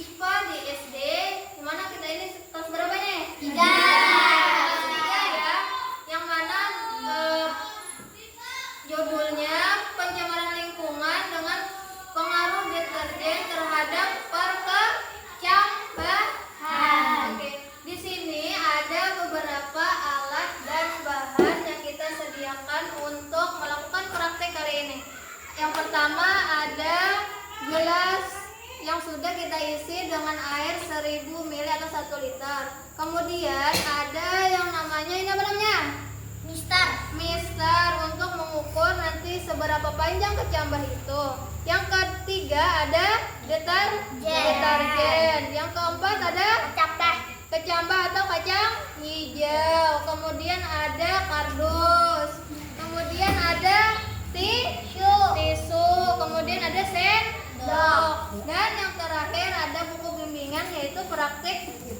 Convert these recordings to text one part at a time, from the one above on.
IPA di SD. Dimana kita ini kelas berapa nih? 3. Tiga. Kelas 3 ya. Yang mana judulnya pencemaran lingkungan dengan pengaruh deterjen terhadap perkecambahan. Oke. Di sini ada beberapa alat dan bahan yang kita sediakan untuk melakukan praktek kali ini. Yang pertama ada gelas yang sudah kita isi dengan air 1000 ml atau 1 liter. Kemudian ada yang namanya, ini apa namanya? Mister untuk mengukur nanti seberapa panjang kecambah itu. Yang ketiga ada deterjen. Yang keempat ada kecambah atau kacang hijau. Kemudian ada kardus. Kemudian ada tisu. Kemudian ada sendok. Dan yang terakhir ada buku bimbingan, yaitu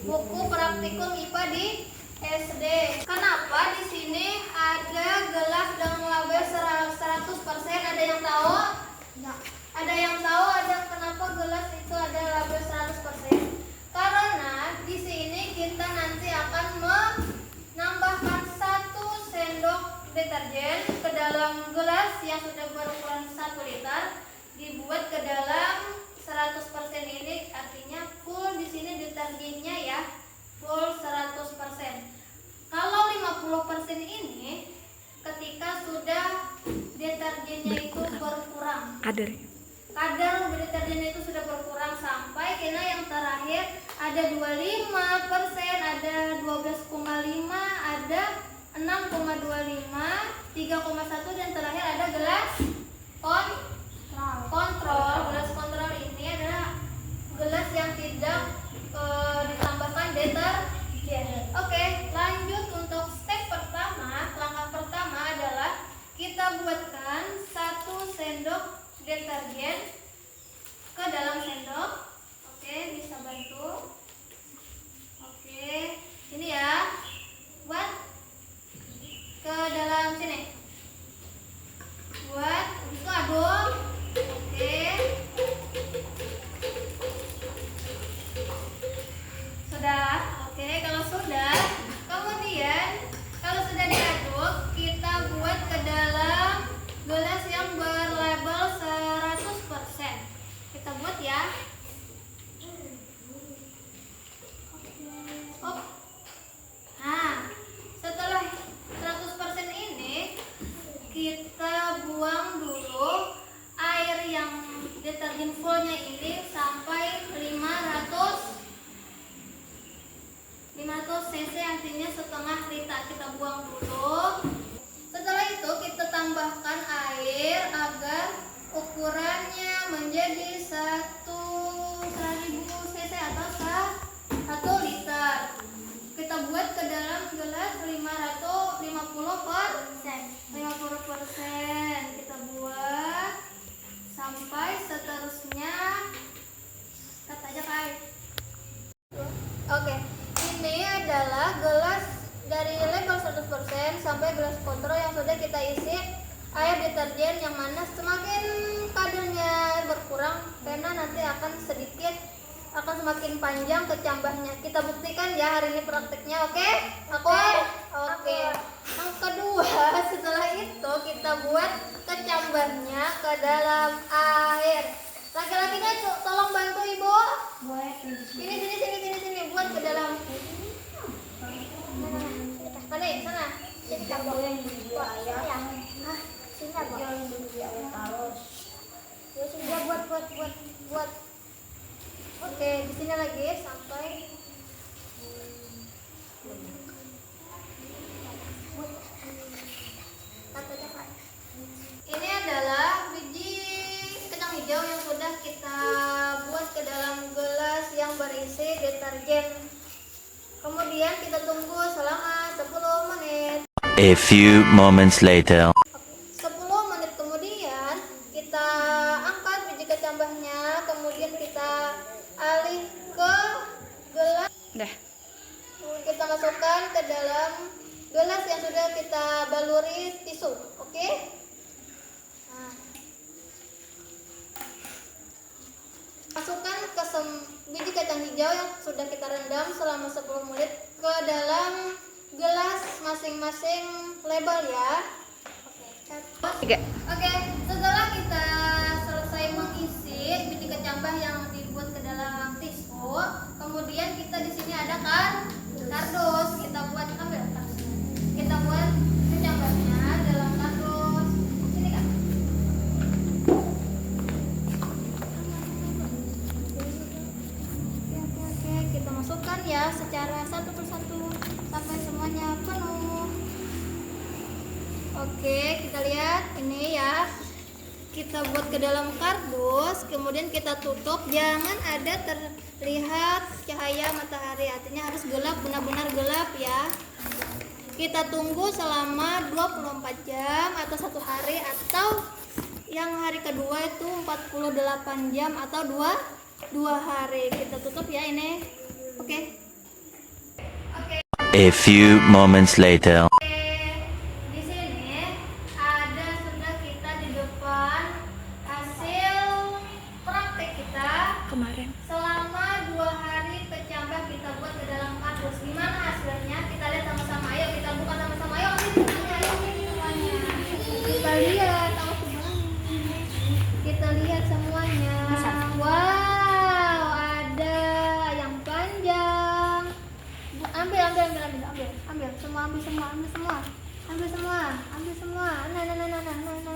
buku praktikum IPA di SD. Kenapa di sini ada gelas dengan label 100%? Ada yang tahu? Ada yang tahu kenapa gelas itu ada label 100%? Karena di sini kita nanti akan menambahkan 1 sendok deterjen ke dalam gelas yang sudah berukuran 1 liter, dibuat ke dalam 100% ini, artinya full di sini deterjennya ya, full 100%. Kalau 50% ini ketika sudah deterjennya itu berkurang, kadar deterjennya itu sudah berkurang sampai kena yang terakhir ada 25%, ada 12,5, ada 6,25, 3,1, dan terakhir ada gelas kontrol. Gelas kontrol ini adalah gelas yang tidak ditambahkan deterjen. Oke, lanjut untuk step pertama. Langkah pertama adalah kita buatkan 1 sendok deterjen ke dalam sendok. Oke, bisa bantu. Oke, ini ya, buat ke dalam sini. Buat, itu aduk. Oke, sudah. Oke, kalau sudah, kemudian kalau sudah diaduk, kita buat ke dalam gelas yang berlabel 100%. Kita buat ya. Oh. Nah, setelah 100% ini, kita buang dulu air yang deterjen fullnya ini sampai 500 cc, artinya setengah liter. Kita buang dulu. Setelah itu kita tambahkan air agar ukurannya menjadi 1000 cc atau 1 liter. Kita buat ke dalam gelas 50%. Kita buat sampai seterusnya. Kata aja air. Oke, ini adalah gelas dari label 100% sampai gelas kontrol yang sudah kita isi air deterjen, yang mana semakin kadarnya berkurang karena nanti akan semakin panjang kecambahnya. Kita buktikan ya hari ini prakteknya. Oke? Oke. Yang kedua, setelah itu kita buat kecambahnya ke dalam air. Laki-lakinya tolong bantu ibu. Sini buat ke dalam. Mana? Sana. Sini kamu yang sini apa? Ya sudah, buat. Oke, di sini lagi sampai ini adalah biji kacang hijau yang sudah kita buat ke dalam gelas yang berisi deterjen. Kemudian kita tunggu selama 10 menit. A few moments later. 10 menit kemudian kita angkat biji kecambahnya, kemudian kita alih ke gelas. Kita masukkan ke dalam gelas yang sudah kita baluri tisu. Oke? Nah. Masukkan ke biji hijau yang sudah kita rendam selama 10 menit ke dalam gelas masing-masing label ya. Oke, setelah kita selesai mengisi biji kecambah yang dibuat ke dalam tisu, kemudian kita di sini ada kardus. Kita buat kecambahnya dalam kardus. Sini Kak. Oke, kita masukkan ya secara satu persatu sampai semuanya penuh. Oke, kita lihat ini ya. Kita buat ke dalam kardus, kemudian kita tutup. Jangan ada terlihat cahaya matahari, artinya harus gelap, benar-benar gelap ya. Kita tunggu selama 24 jam atau 1 hari, atau yang hari kedua itu 48 jam atau 2 hari. Kita tutup ya ini. Oke. A few moments later. Di sini ada sudah kita di depan hasil praktek kita Kemarin. selama 2 hari kecambah kita buat ke dalam kardus. Gimana hasilnya? Kita lihat sama-sama. Ayo kita buka sama-sama. Ayo ini semuanya. Kita lihat Kita lihat semuanya. Wow, ada yang panjang. Ambil semua.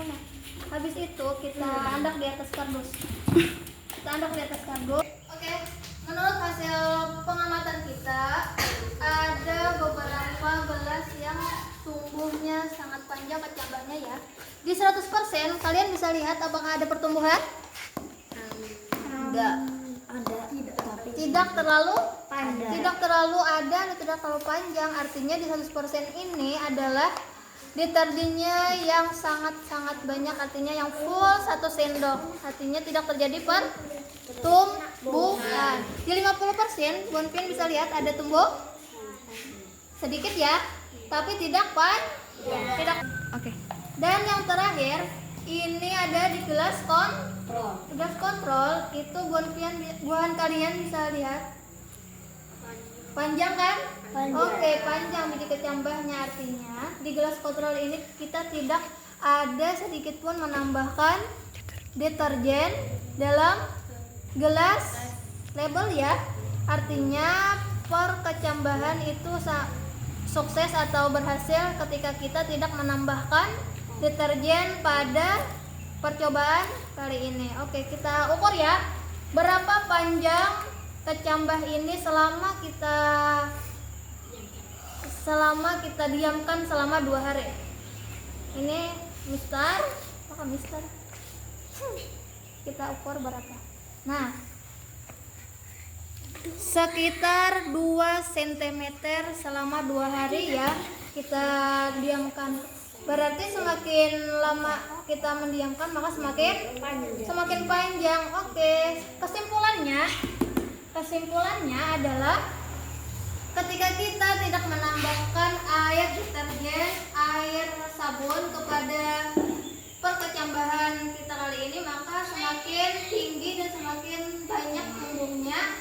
Nah. Habis itu kita andak di atas kardus. Oke, menurut hasil pengamatan kita ada beberapa gelas yang tumbuhnya sangat panjang kecambahnya ya. Di 100% kalian bisa lihat apakah ada pertumbuhan? Enggak ada, tapi Tidak terlalu panjang. Tidak terlalu ada dan tidak terlalu panjang. Artinya di 100% ini adalah deterjennya yang sangat-sangat banyak, artinya yang full 1 sendok. Artinya tidak terjadi pertumbuhan. Di 50% Bonpin bisa lihat ada tumbuh sedikit ya, tapi tidak tidak. Oke. Dan yang terakhir ini ada di gelas kontrol. Itu buahan kalian bisa lihat panjang kan? Oke, panjang biji kecambahnya, artinya di gelas kontrol ini kita tidak ada sedikit pun menambahkan deterjen dalam gelas label ya. Artinya perkecambahan itu sukses atau berhasil ketika kita tidak menambahkan deterjen pada percobaan kali ini. Oke, kita ukur ya berapa panjang kecambah ini selama kita diamkan selama 2 hari. Ini mister. Kita ukur berapa? Nah, sekitar 2 cm selama 2 hari ya kita diamkan. Berarti semakin lama kita mendiamkan maka semakin panjang. Oke, kesimpulannya adalah ketika kita tidak menambahkan air deterjen, air sabun kepada perkecambahan kita kali ini, maka semakin tinggi dan semakin banyak tumbuhnya